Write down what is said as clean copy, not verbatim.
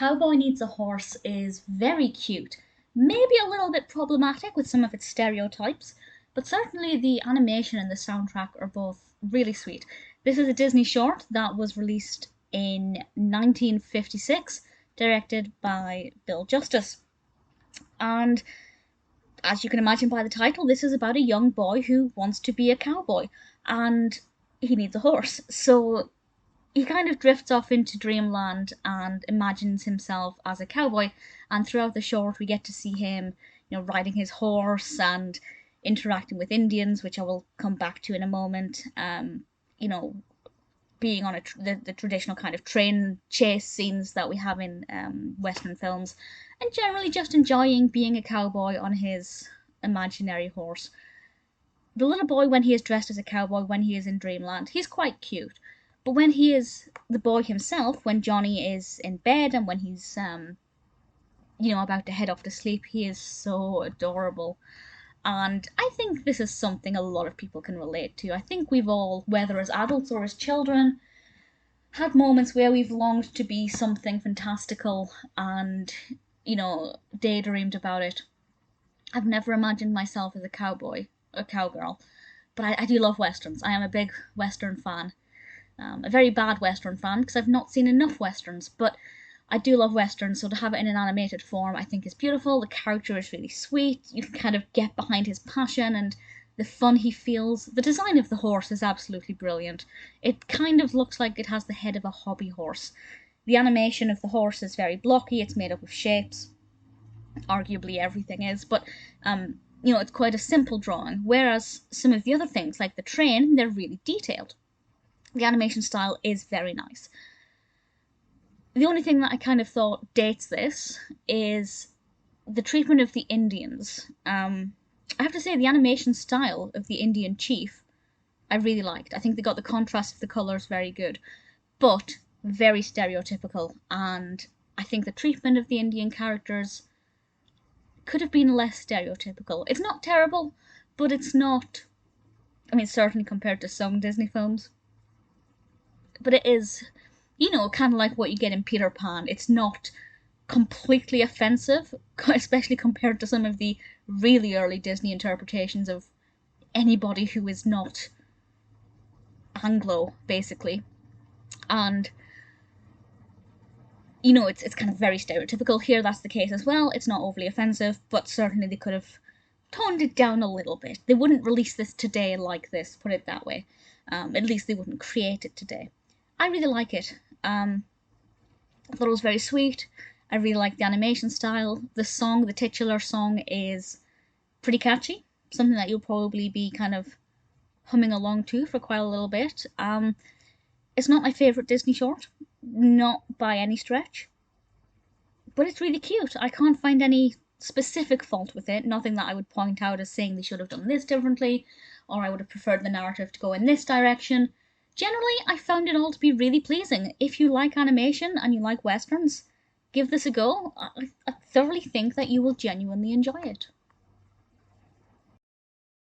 Cowboy Needs a Horse is very cute, maybe a little bit problematic with some of its stereotypes, but certainly the animation and the soundtrack are both really sweet. This is a Disney short that was released in 1956, directed by Bill Justice. And as you can imagine by the title, this is about a young boy who wants to be a cowboy and he needs a horse. So he kind of drifts off into dreamland and imagines himself as a cowboy. And throughout the short, we get to see him, riding his horse and interacting with Indians, which I will come back to in a moment. Being on the traditional kind of train chase scenes that we have in Western films, and generally just enjoying being a cowboy on his imaginary horse. The little boy, when he is dressed as a cowboy, when he is in dreamland, he's quite cute. But when he is the boy himself, when Johnny is in bed and when he's, about to head off to sleep, he is so adorable. And I think this is something a lot of people can relate to. I think we've all, whether as adults or as children, had moments where we've longed to be something fantastical and, daydreamed about it. I've never imagined myself as a cowboy, a cowgirl, but I do love westerns. I am a big western fan. A very bad western fan because I've not seen enough westerns, but I do love westerns, so to have it in an animated form I think is beautiful. The character is really sweet, you can kind of get behind his passion and the fun he feels. The design of the horse is absolutely brilliant. It kind of looks like it has the head of a hobby horse. The animation of the horse is very blocky, it's made up of shapes. Arguably everything is, but it's quite a simple drawing, whereas some of the other things, like the train, they're really detailed. The animation style is very nice. The only thing that I kind of thought dates this is the treatment of the Indians. I have to say the animation style of the Indian chief I really liked. I think they got the contrast of the colours very good, but very stereotypical, and I think the treatment of the Indian characters could have been less stereotypical. It's not terrible, but it's not, certainly compared to some Disney films. But it is, kind of like what you get in Peter Pan. It's not completely offensive, especially compared to some of the really early Disney interpretations of anybody who is not Anglo, basically. And, it's kind of very stereotypical. Here that's the case as well. It's not overly offensive, but certainly they could have toned it down a little bit. They wouldn't release this today like this, put it that way. At least they wouldn't create it today. I really like it. I thought it was very sweet. I really like the animation style. The song, the titular song, is pretty catchy. Something that you'll probably be kind of humming along to for quite a little bit. It's not my favourite Disney short, not by any stretch, but it's really cute. I can't find any specific fault with it, nothing that I would point out as saying they should have done this differently, or I would have preferred the narrative to go in this direction. Generally, I found it all to be really pleasing. If you like animation and you like westerns, give this a go. I thoroughly think that you will genuinely enjoy it.